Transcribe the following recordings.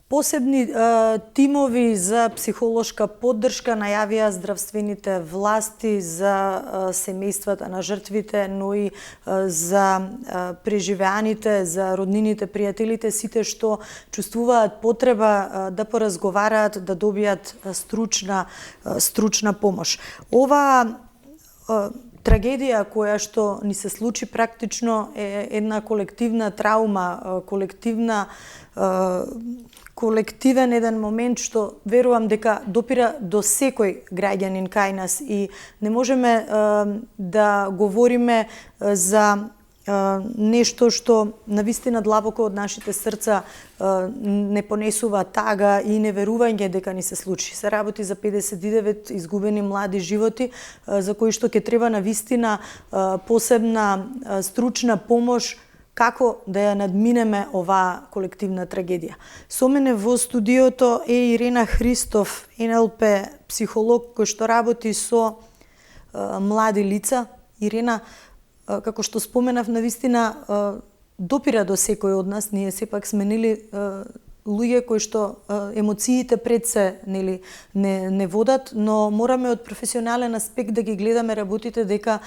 Посебни тимови за психолошка поддршка најавија здравствените власти за семејствата на жртвите, но и за преживеаните, за роднините, пријателите, сите што чувствуваат потреба да поразговараат, да добијат стручна помош. Ова трагедија која што ни се случи практично е една колективна траума, колективен еден момент што верувам дека допира до секој граѓанин кај нас и не можеме да говориме за нешто што навистина длабоко од нашите срца не понесува тага и неверување дека ни се случи. Се работи за 59 изгубени млади животи за кои што ќе треба навистина посебна стручна помош како да ја надминеме оваа колективна трагедија. Со мене во студиото е Ирена Христов, НЛП психолог кој што работи со млади лица. Ирена, како што споменав, навистина допира до секој од нас. Ние сепак сменили луѓе кои што емоциите пред се не водат, но мораме од професионален аспект да ги гледаме работите дека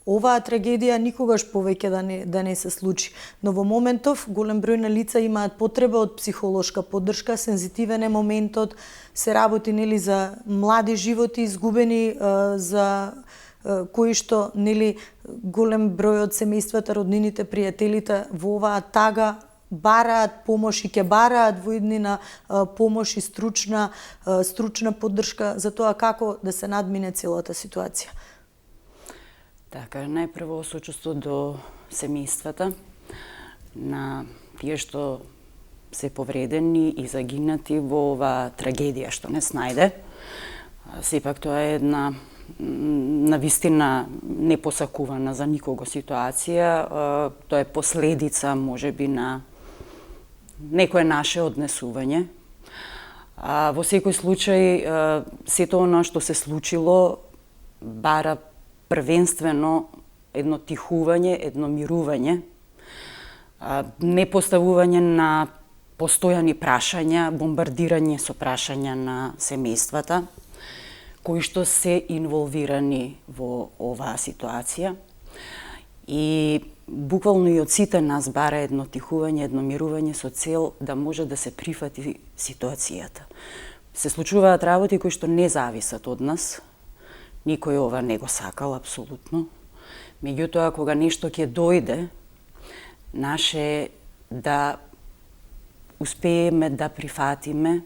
оваа трагедија никогаш повеќе да не се случи. Но во моментов голем број на лица имаат потреба од психолошка поддршка, сензитивен е моментот, се работи за млади животи изгубени, за кои што голем број од семејствата, роднините, пријателите во оваа тага бараат помош и ќе бараат во иднина помош и стручна поддршка за тоа како да се надмине целата ситуација. Така, најпрво сочувство до семејствата на тие што се повредени и загинати во оваа трагедија што не снајде. Сепак тоа е една навистина непосакувана за никого ситуација. Тоа е последица можеби на некое наше однесување. Во секој случај сето она што се случило бара првенствено едно тихување, едно мирување, не поставување на постојани прашања, бомбардирање со прашања на семејствата, кои што се инволвирани во оваа ситуација. И буквално и од сите нас бара едно тихување, едно мирување со цел да може да се прифати ситуацијата. Се случуваат работи кои што не зависат од нас. Никој ова не го сакал, апсолутно. Меѓутоа, кога нешто ќе дојде, наше да успееме да прифатиме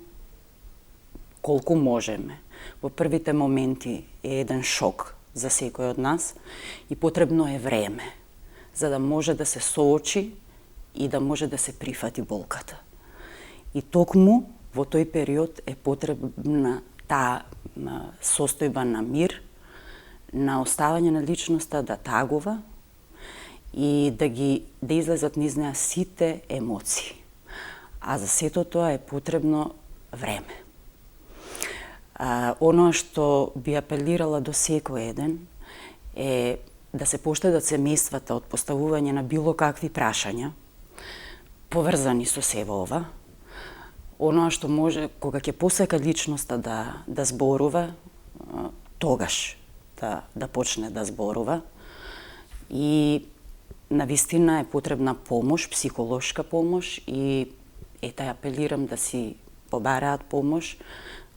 колку можеме. Во првите моменти е еден шок за секој од нас и потребно е време за да може да се соочи и да може да се прифати болката. И токму во тој период е потребна таа состојба на мир, на оставање на личноста да тагува и да излезат низ неа сите емоции. А за сето тоа е потребно време. Оно што би апелирала до секој еден е да се поштедат семејствата од поставување на било какви прашања поврзани со себе ова. Оно што може, кога ќе посека личноста да зборува, тогаш да почне да зборува. И навистина е потребна помош, психолошка помош и апелирам да си побараат помош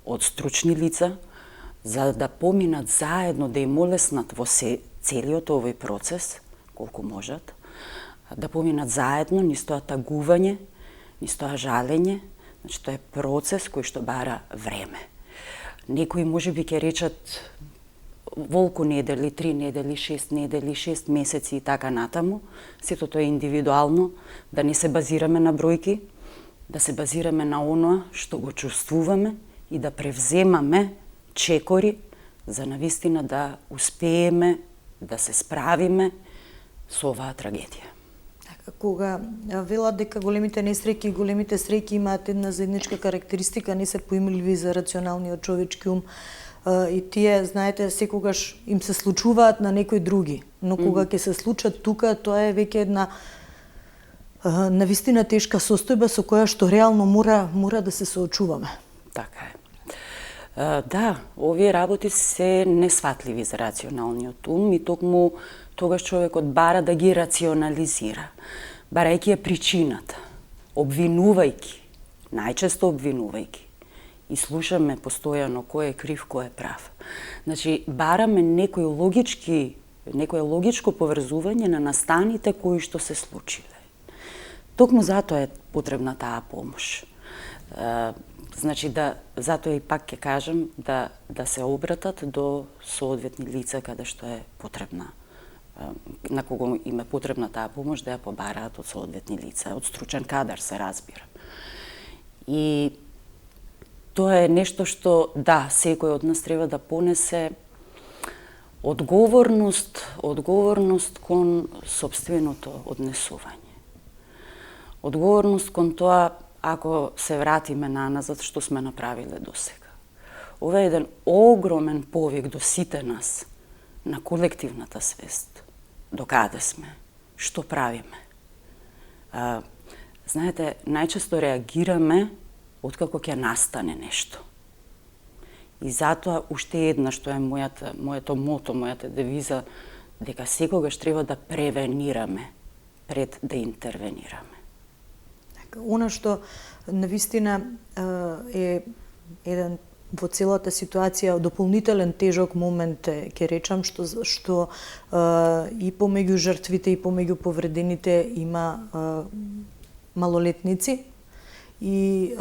од стручни лица, за да поминат заедно, да им олеснат во целиот овој процес, колку можат, да поминат заедно низ тоа тагување, низ тоа жалење. Значи, тоа е процес кој што бара време. Некои можеби ќе речат волку недели, 3 недели, 6 недели, 6 месеци и така натаму. Сето тоа е индивидуално, да не се базираме на бројки, да се базираме на оноа што го чувствуваме и да превземаме чекори за навистина да успееме да се справиме со оваа трагедија. Кога велат дека големите несреќи и големите среќи имаат една заедничка карактеристика, не се поимливи за рационалниот човечки ум, и тие, знаете, секогаш им се случуваат на некои други, но кога ќе се случат тука, тоа е веќе една навистина тешка состојба со која што реално мора да се соочуваме. Така е. Да, овие работи се несватливи за рационалниот ум и токму тогаш човекот бара да ги рационализира, барајќи ја причината, обвинувајќи, најчесто обвинувајќи. И слушаме постојано кој е крив, кој е прав. Значи, бараме некој логичко поврзување на настаните кои што се случиле. Токму затоа е потребна таа помош. Значи, затоа и пак ќе кажам да се обратат до соодветни лица каде што е потребна, на кого им е потребна таа помош, да ја побараат од соодветни лица, од стручен кадар се разбира. И тоа е нешто што, да, секој од нас треба да понесе одговорност кон сопственото однесување. Одговорност кон тоа, ако се вратиме наназад, што сме направиле досега. Ова е еден огромен повик до сите нас, на колективната свест. До каде сме? Што правиме? Знаете, најчесто реагираме откако ќе настане нешто. И затоа уште една што е моето мото, мојата девиза, дека секогаш треба да превенираме пред да интервенираме. Она што навистина е еден во целата ситуација дополнителен тежок момент е, ќе речам, што и помеѓу жртвите и помеѓу повредените има малолетници и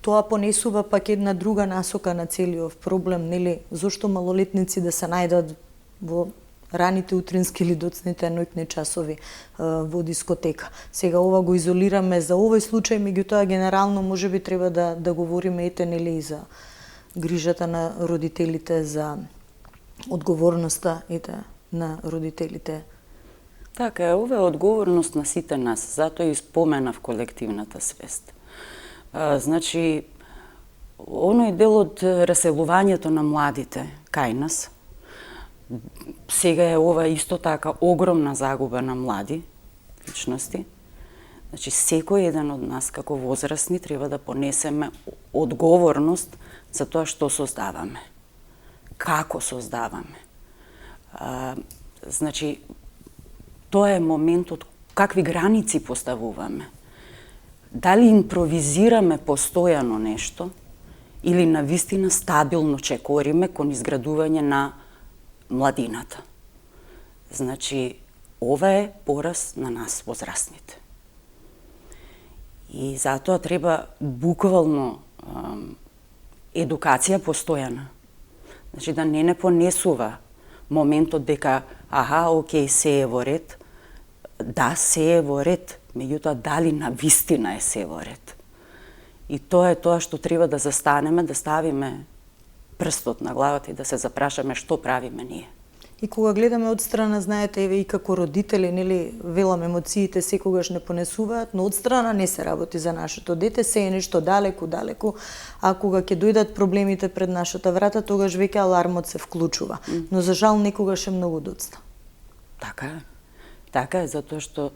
тоа понесува пак една друга насока на целиот проблем, нели, зошто малолетници да се најдат во раните утрински или доцните ноќни часови во дискотека. Сега ова го изолираме за овој случај, меѓутоа генерално можеби треба да говориме нели и за грижата на родителите, за одговорноста на родителите. Така, ова е одговорност на сите нас, затоа и споменав колективната свест. Значи, оној дел од раселувањето на младите кај нас, сега е ова исто така огромна загуба на млади личности. Значи, секој еден од нас како возрастни треба да понесеме одговорност за тоа што создаваме, како создаваме. Значи, тоа е моментот какви граници поставуваме. Дали импровизираме постојано нешто или навистина стабилно чекориме кон изградување на младината. Значи, ова е пораз на нас, возрастните. И затоа треба буквално едукација постојана. Значи, да не понесува моментот дека, окей, се е во ред. Да, се е во ред, меѓутоа дали навистина е се во ред. И тоа е тоа што треба да застанеме, да ставиме прстот на главата и да се запрашаме што правиме ние. И кога гледаме од страна, знаете, еве и како родители, нели, велам, емоциите секогаш не понесуваат, но од страна не се работи за нашето дете, се е нешто далеку, а кога ќе дојдат проблемите пред нашата врата, тогаш веќе алармот се вклучува. Но за жал некогаш е многу доцна. Така е. Така е, затоа што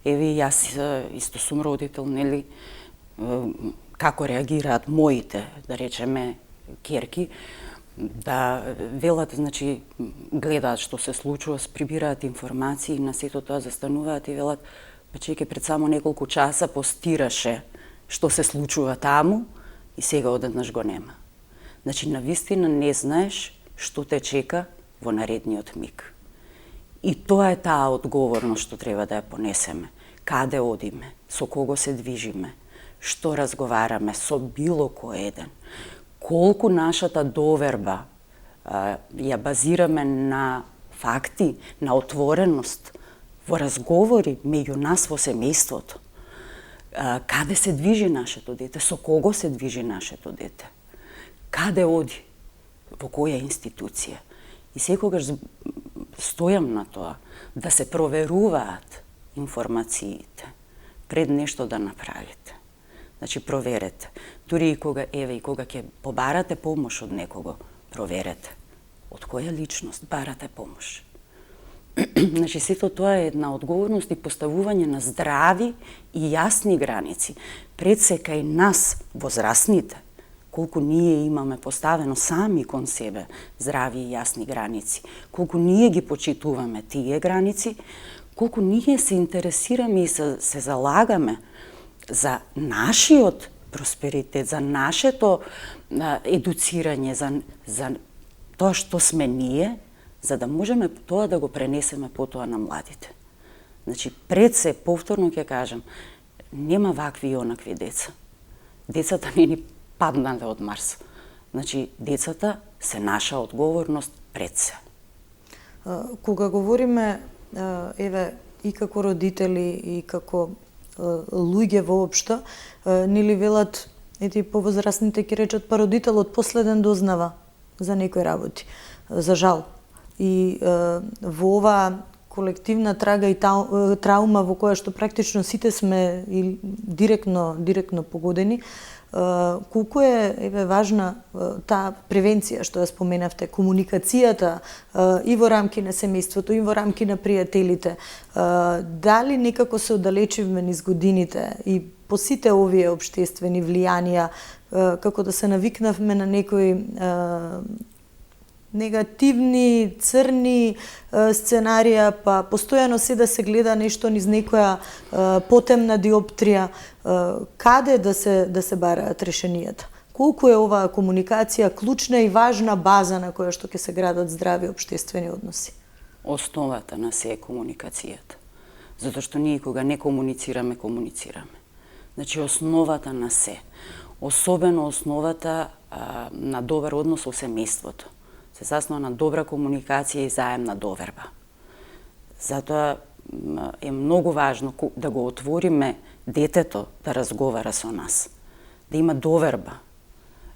еве јас исто сум родител, нели, како реагираат моите, да речеме, ќерки, да велат, значи, гледаат што се случува, прибираат информации, на сето тоа застануваат и велат, чеке, пред само неколку часа постираше што се случува таму и сега одеднаш го нема. Значи, навистина не знаеш што те чека во наредниот миг. И тоа е таа одговорност што треба да ја понесеме. Каде одиме, со кого се движиме, што разговараме со било кој еден. Колку нашата доверба ја базираме на факти, на отвореност, во разговори меѓу нас во семејството. Каде се движи нашето дете, со кого се движи нашето дете, каде оди, во која институција. И секогаш стојам на тоа да се проверуваат информациите пред нешто да направите. Значи, проверете. Дури и кога ќе побарате помош од некого, проверете. Од која личност барате помош? Значи, сето тоа е една одговорност и поставување на здрави и јасни граници. Пред се кај нас, возрастните, колку ние имаме поставено сами кон себе здрави и јасни граници, колку ние ги почитуваме тие граници, колку ние се интересираме и се залагаме за нашиот просперитет, за нашето едуцирање, за тоа што сме ние, за да можеме тоа да го пренесеме потоа на младите. Значи, пред се, повторно ќе кажам, нема вакви и онакви деца. Децата не ни паднале од Марс. Значи, децата се наша одговорност пред се. Кога говориме, еве, и како родители, и како луѓе воопшто, нели велат, ети повозрастните ќе речат, па родителот последен дознава за некои работи. За жал. И во оваа колективна трага и траума во која што практично сите сме директно погодени, колку е важна таа превенција што ја споменавте, комуникацијата и во рамки на семејството, и во рамки на пријателите. Дали некако се оддалечивме низ годините и по сите овие општествени влијанија, како да се навикнавме на некои негативни, црни сценарија, па постојано се да се гледа нешто низ некоја потемна диоптрија, каде да се бараат решенијата? Колку е оваа комуникација клучна и важна база на која што ќе се градат здрави општествени односи? Основата на се е комуникацијата. Затоа што ние кога не комуницираме, комуницираме. Значи, основата на се. Особено основата на добар однос во семејството се заснова на добра комуникација и заемна доверба. Затоа е многу важно да го отвориме детето да разговара со нас, да има доверба,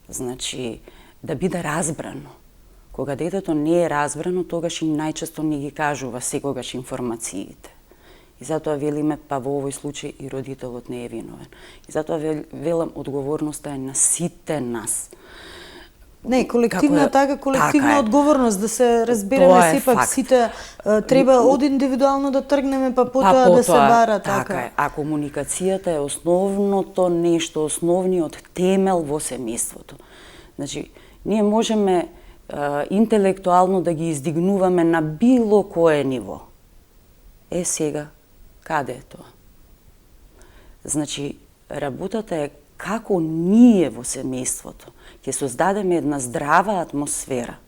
значи да биде разбрано. Кога детето не е разбрано, тогаш и најчесто не ги кажува секогаш информациите. И затоа велиме, па во овој случај и родителот не е виновен. И затоа велам, одговорноста е на сите нас. Не, колективна одговорност, да се разбереме, сепак сите треба од индивидуално да тргнеме, па потоа да се бара, така е. А комуникацијата е основното нешто, основниот темел во семејството. Значи, ние можеме интелектуално да ги издигнуваме на било кое ниво. Сега, каде е тоа? Значи, работата е како ние во семејството ќе создадеме една здрава атмосфера,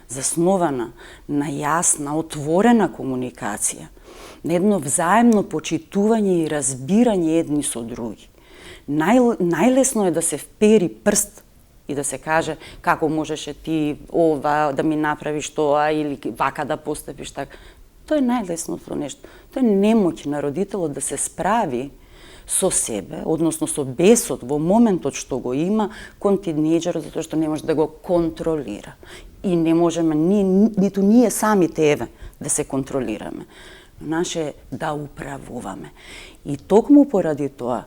заснована на јасна, отворена комуникација, на едно взаемно почитување и разбирање едни со други. Најлесно е да се впери прст и да се каже како можеше ти ова да ми направиш тоа или вака да постапиш така. Тоа е најлесното нешто. Тоа е немоќ на родителот да се справи со себе, односно со бесот во моментот што го има кон тинејџерот, затоа што не може да го контролира. И не можеме ниту ние самите да се контролираме. Наше да управуваме. И токму поради тоа,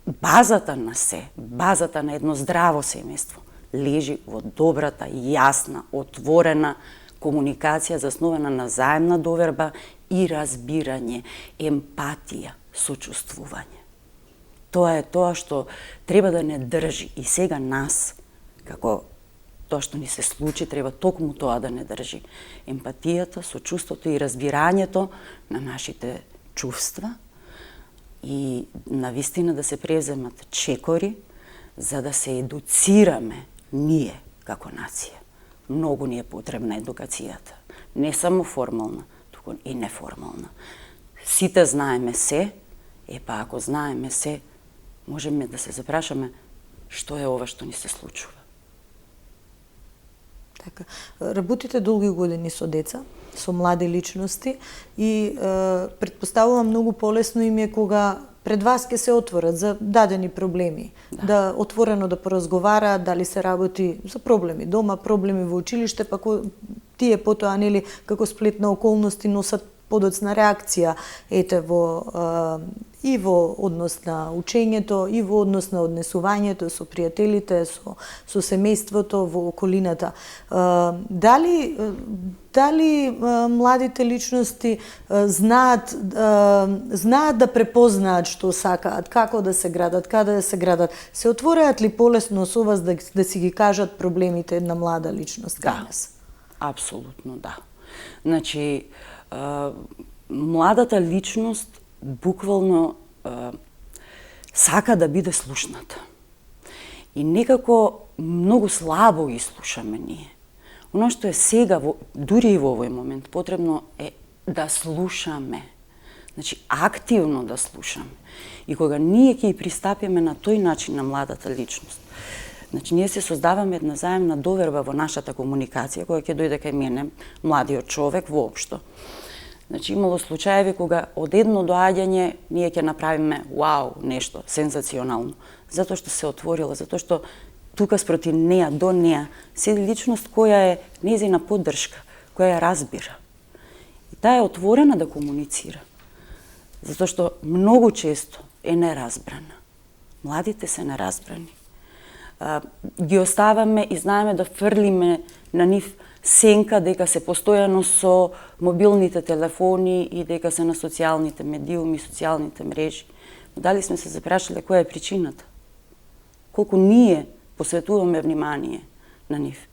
базата на се, базата на едно здраво семејство, лежи во добрата, јасна, отворена комуникација заснована на заемна доверба и разбирање, емпатија, сочувствување. Тоа е тоа што треба да не држи и сега нас, како тоа што ни се случи, треба токму тоа да не држи. Емпатијата, сочувството и разбирањето на нашите чувства и навистина да се преземат чекори за да се едуцираме ние како нација. Многу ни е потребна едукацијата. Не само формална, туку и неформална. Сите знаеме се, па ако знаеме се, можеме да се запрашаме што е ова што ни се случува. Така. Работите долги години со деца, со млади личности и претпоставувам многу полесно им е кога пред вас ќе се отворат за дадени проблеми, да отворено да поразговараат, дали се работи за проблеми дома, проблеми во училиште, па тие потоа нели како сплет на околности носат подоцна реакција и во однос на учењето, и во однос на однесувањето со пријателите, со семејството во околината. Дали младите личности знаат да препознаат што сакаат, како да се градат, каде да се градат? Се отвораат ли полесно со вас да си ги кажат проблемите една млада личност кај нас? Апсолутно да. Значи, младата личност буквално сака да биде слушната. И некако многу слабо ги слушаме ние. Оно што е сега, дури и во овој момент, потребно е да слушаме. Значи, активно да слушаме. И кога ние ќе пристапиме на тој начин на младата личност, значи, ние се создаваме една заемна доверба во нашата комуникација, која ќе дојде кај мене, младиот човек воопшто. Значи, имало случаеви кога од едно доаѓање ние ќе направиме вау, нешто сензационално, затоа што се отворила, затоа што тука спроти неа, до неа, седи личност која е нејзина поддршка, која ја разбира. И таа е отворена да комуницира, затоа што многу често е неразбрана. Младите се неразбрани. Ги оставаме и знаеме да фрлиме на нив сенка дека се постојано со мобилните телефони и дека се на социјалните медиуми, социјалните мрежи. Но дали сме се запрашале која е причината? Колку ние посветуваме внимание на нив?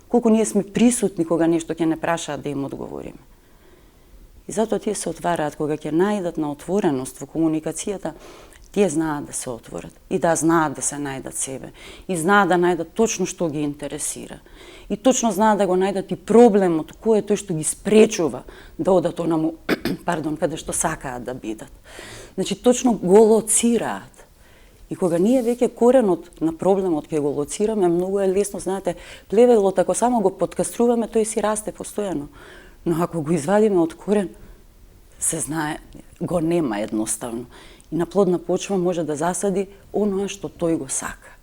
Колку ние сме присутни кога нешто ќе не прашаат да им одговориме? И затоа тие се отвараат кога ќе најдат на отвореност во комуникацијата, тие знаат да се отворат и да знаат да се најдат себе. И знаат да најдат точно што ги интересира. И точно знаат да го најдат и проблемот кој е тој што ги спречува да одат онаму, каде што сакаат да бидат. Значи, точно го лоцираат. И кога ние веќе коренот на проблемот ќе го лоцираме, многу е лесно, знаете, плевелот ако само го подкаструваме, тој си расте постојано. Но ако го извадиме од корен, се знае, го нема едноставно. И на плодна почва може да засади оноа што тој го сака.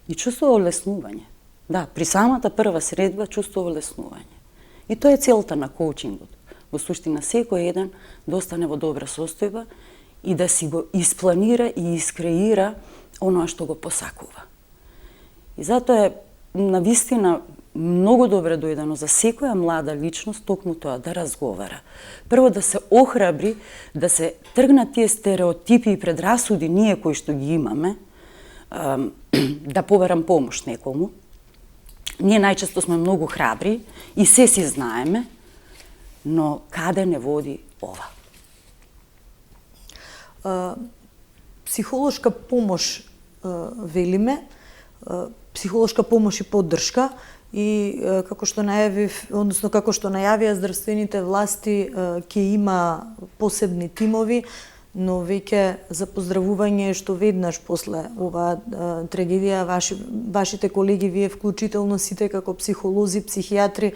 И чувствува олеснување. Да, при самата прва средба чувствува олеснување. И тоа е целта на коучингот. Во суштина, секој еден да остане во добра состојба и да си го испланира и искреира оноа што го посакува. И затоа е навистина многу добре дојдено за секоја млада личност токму тоа да разговара. Прво да се охрабри, да се тргнат тие стереотипи и предрасуди ние кои што ги имаме, да побарам помош некому. Ние најчесто сме многу храбри и се си знаеме, но каде не води ова? Психолошка помош велиме, психолошка помош и поддршка, и како што најавија здравствените власти, ќе има посебни тимови, но веќе за поздравување што веднаш после оваа трагедија вашите колеги, вие вклучително сите како психолози, психијатри,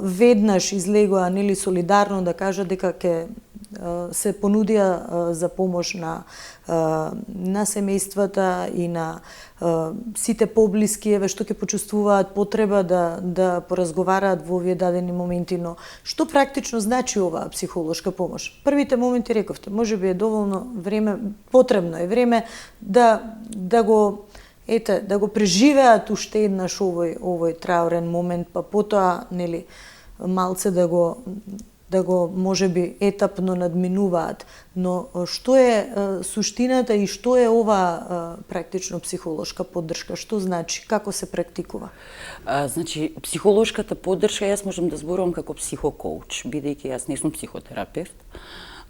веднаш излегоа солидарно да кажат дека ќе се понудија за помош на семејствата и на сите поблиски, што ќе почувствуваат потреба да поразговараат во овие дадени моменти. Но што практично значи оваа психолошка помош? Првите моменти рековте, можеби е доволно време, потребно е време да го преживеат уште еднаш овој траурен момент, па потоа малце да го можеби етапно надминуваат. Но што е суштината и што е ова практично психолошка поддршка? Што значи? Како се практикува? Значи, психолошката поддршка, јас можам да зборувам како психокоуч, бидејќи јас не сум психотерапевт.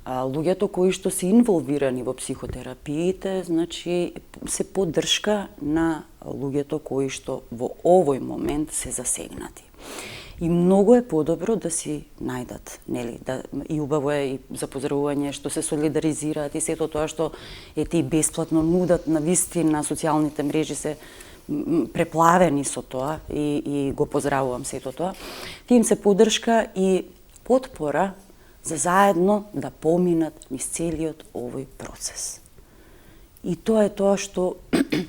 Луѓето кои што се инволвирани во психотерапиите, значи, се поддршка на луѓето кои што во овој момент се засегнати. И многу е подобро да си најдат, и убаво е и за поздравување што се солидаризираат и сето тоа што и бесплатно нудат на вистина, социјалните мрежи се преплавени со тоа и го поздравувам сето тоа. Тим се поддршка и потпора за заедно да поминат низ целиот овој процес. И тоа е тоа што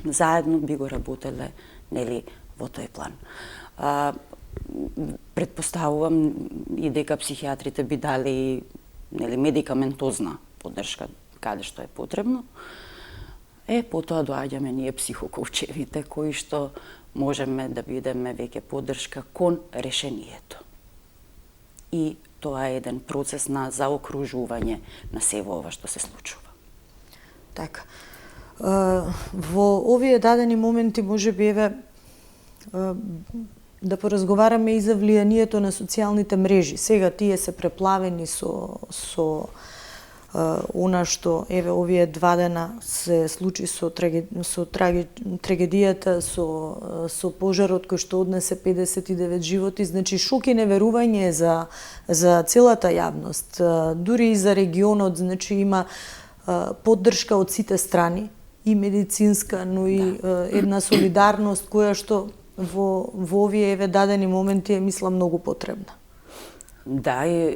заедно би го работеле во тој план. Предпоставувам и дека психијатрите би дали медикаментозна поддршка каде што е потребно, потоа доаѓаме ние психокоучевите кои што можеме да бидеме веќе поддршка кон решението. И тоа е еден процес на заокружување на сево ова што се случува. Така. Во овие дадени моменти можеби да поразговараме и за влијанието на социјалните мрежи. Сега тие се преплавени со она што овие 2 дена се случи со трагедијата, со пожарот кој што однесе 59 животи, значи шок и неверување за целата јавност, дури и за регионот, значи има поддршка од сите страни, и медицинска, но и една солидарност која што во овие дадени моменти е, мислам, многу потребна. Да, и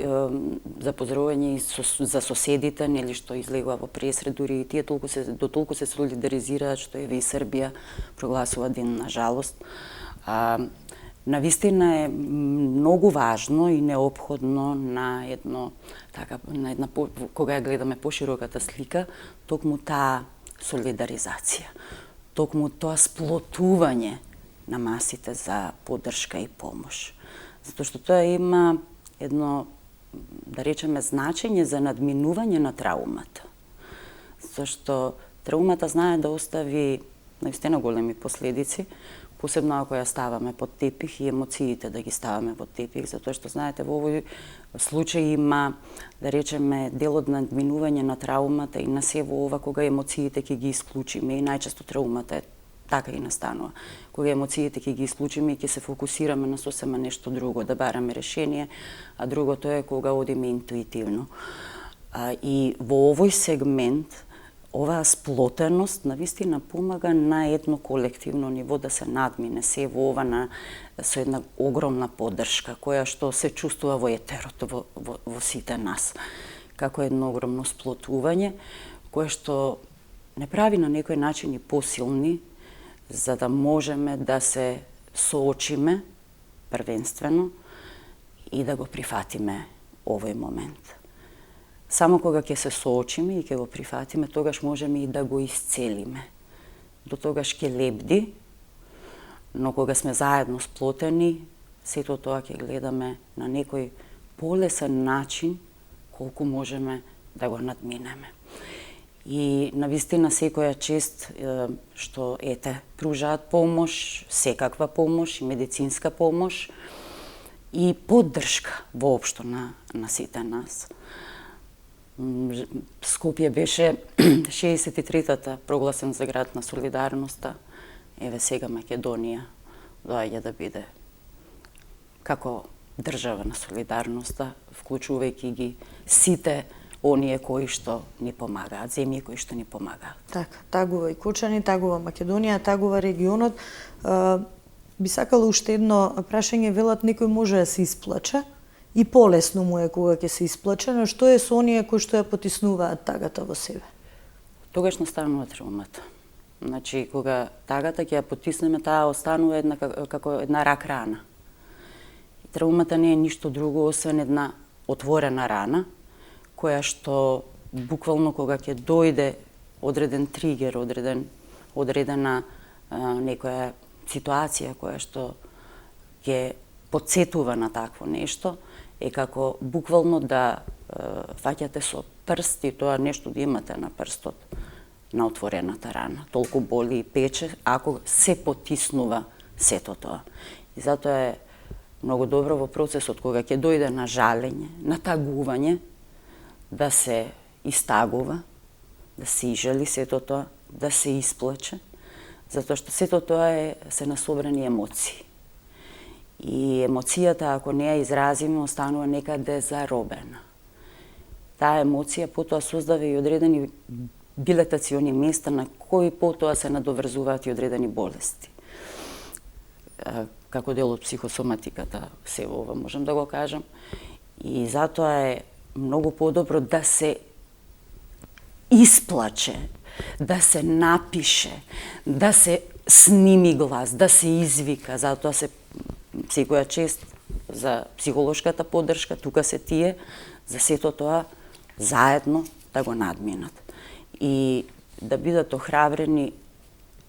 за поздравување и за соседите, нели, што излегува во пресред, дури и тие толку се солидаризираат, што и Србија прогласува ден на жалост. Навистина е многу важно и неопходно на една кога ја гледаме пошироката слика, токму таа солидаризација, токму тоа сплотување на масите за поддршка и помош. Затоа што тоа има едно, да речеме, значење за надминување на траумата. Зашто траумата знае да остави наистина големи последици, посебно ако ја ставаме под тепих и емоциите да ги ставаме под тепих, затоа што знаете во овој случај има, да речеме, дел од надминување на траумата и на сево ова кога емоциите ќе ги исклучиме, и најчесто траумата е така и настанува. Кога емоциите ќе ги исклучиме и ќе се фокусираме на сосема нешто друго, да бараме решение, а другото е кога одиме интуитивно. И во овој сегмент оваа сплотеност навистина помага на едно колективно ниво да се надмине се во ова со една огромна поддршка која што се чувствува во етерот во сите нас. Како едно огромно сплотување кое што не прави на некој начин и посилни за да можеме да се соочиме првенствено и да го прифатиме овој момент. Само кога ќе се соочиме и ќе го прифатиме, тогаш можеме и да го исцелиме. До тогаш ќе лебди, но кога сме заедно сплотени, сето тоа ќе гледаме на некој полесен начин колку можеме да го надминеме. И навистина секоја чест што пружаат помош, секаква помош и медицинска помош и поддршка воопшто на сите нас. Скопје беше 63-та прогласен за град на солидарноста. Сега Македонија доаѓа да биде како држава на солидарноста, вклучувајќи ги сите оние кои што ни помагаат, земји кои што ни помагаат. Така, тагува и Кочани, тагува Македонија, тагува регионот. Би сакала уште едно прашање, велат некој може да се исплаче и полесно му е кога ќе се исплаче, но што е со оние кои што ја потиснуваат тагата во себе? Тогаш настанува траумата. Значи, кога тагата ќе ја потиснеме, таа останува како една рак рана. Траумата не е ништо друго освен една отворена рана, која што буквално кога ќе дојде одреден тригер, одредена некоја ситуација која што ќе потсетува на такво нешто, е како буквално да фаќате со прст и тоа нешто да имате на прстот на отворената рана. Толку боли и пече ако се потиснува сето тоа. И затоа е многу добро во процесот кога ќе дојде на жалење, на тагување, да се истагува, да се изжали сето тоа, да се исплаче, затоа што сето тоа се насобрани емоции. И емоцијата, ако не ја изразиме, останува некаде заробена. Таа емоција потоа создава и одредени билетациони места на кои потоа се надоврзуваат и одредени болести. Како дел од психосоматиката, се ова можам да го кажам. И затоа е многу подобро да се исплаче, да се напише, да се сними глас, да се извика. Затоа се секоја чест за психолошката поддршка, тука се тие, за сето тоа заедно да го надминат. И да бидат охрабрени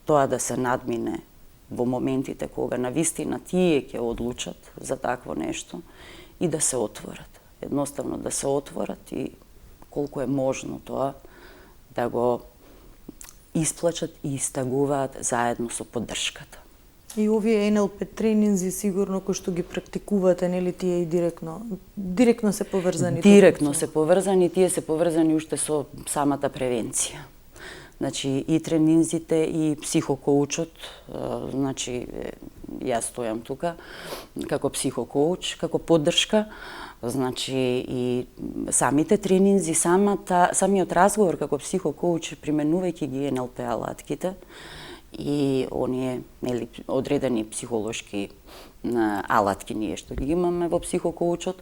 тоа да се надмине во моментите кога навистина тие ќе одлучат за такво нешто и да се отворат. Едноставно да се отворат и колку е можно тоа да го исплачат и истагуваат заедно со поддршката. И овие НЛП тренинзи сигурно кои што ги практикувате, нели тие и директно се поврзани? Директно се поврзани, тие се поврзани уште со самата превенција. Значи и тренинзите и психокоучот, значи јас стојам тука како психокоуч, како поддршка, значи и самите тренинзи, самиот разговор како психокоуч, применувајќи ги НЛП алатките и оние нели одредени психолошки алатки ние што ги имаме во психокоучот,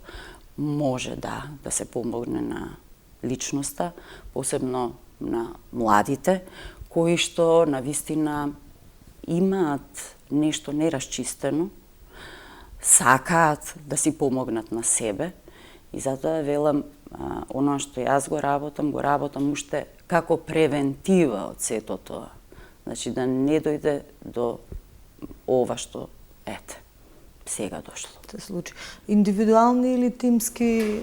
може да се помогне на личноста, посебно на младите, кои што навистина имаат нешто нерасчистено, сакаат да си помогнат на себе и затоа велам оно што јас го работам уште како превентива од сето тоа. Значи да не дојде до ова што сега дошло. Се случи. Индивидуални или тимски?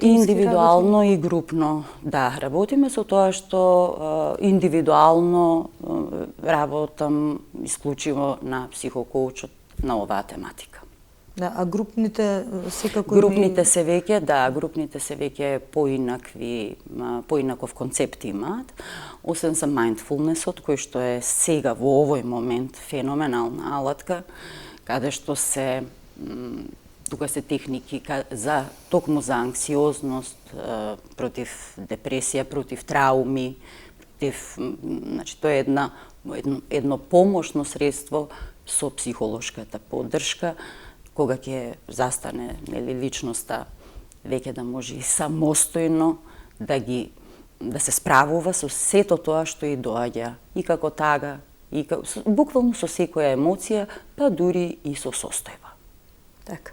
Индивидуално и групно. Да, работиме со тоа што индивидуално работам исклучиво на психокоучот на оваа тематика. Да, а групните секако групните се веќе поинаков концепт имаат, освен за mindfulnessот кој што е сега во овој момент феноменална алатка, каде што тука се техники токму за анксиозност, против депресија, против трауми, значи тоа е едно помошно средство со психолошката поддршка, кога ќе застане нели личноста веќе да може и самостојно да се справува со сето тоа што и доаѓа и како тага, и буквално со секоја емоција, па дури и со состојба. Така.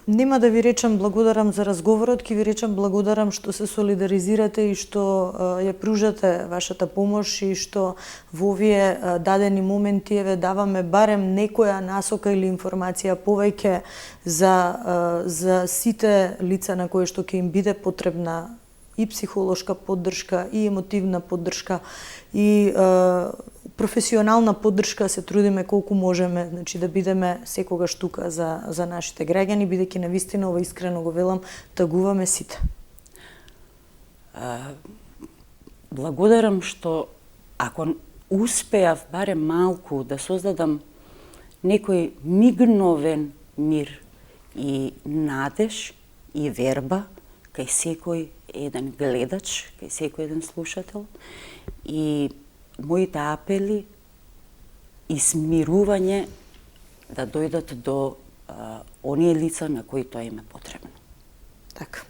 Нема да ви речам благодарам за разговорот, ќе ви речам благодарам што се солидаризирате и што ја пружате вашата помош и што во овие дадени моменти еве даваме барем некоја насока или информација повеќе за сите лица на кои што ќе им биде потребна и психолошка поддршка, и емотивна поддршка, и професионална поддршка. Се трудиме колку можеме, значи да бидеме секогаш тука за нашите граѓани, бидејќи навистина ова искрено го велам, тагуваме сите. Благодарам што ако успеав барем малку да создадам некој мигновен мир и надеж и верба кај секој еден гледач, кај секој еден слушател, и моите апели и смирување да дојдат до оние лица на кои тоа им е потребно. Така.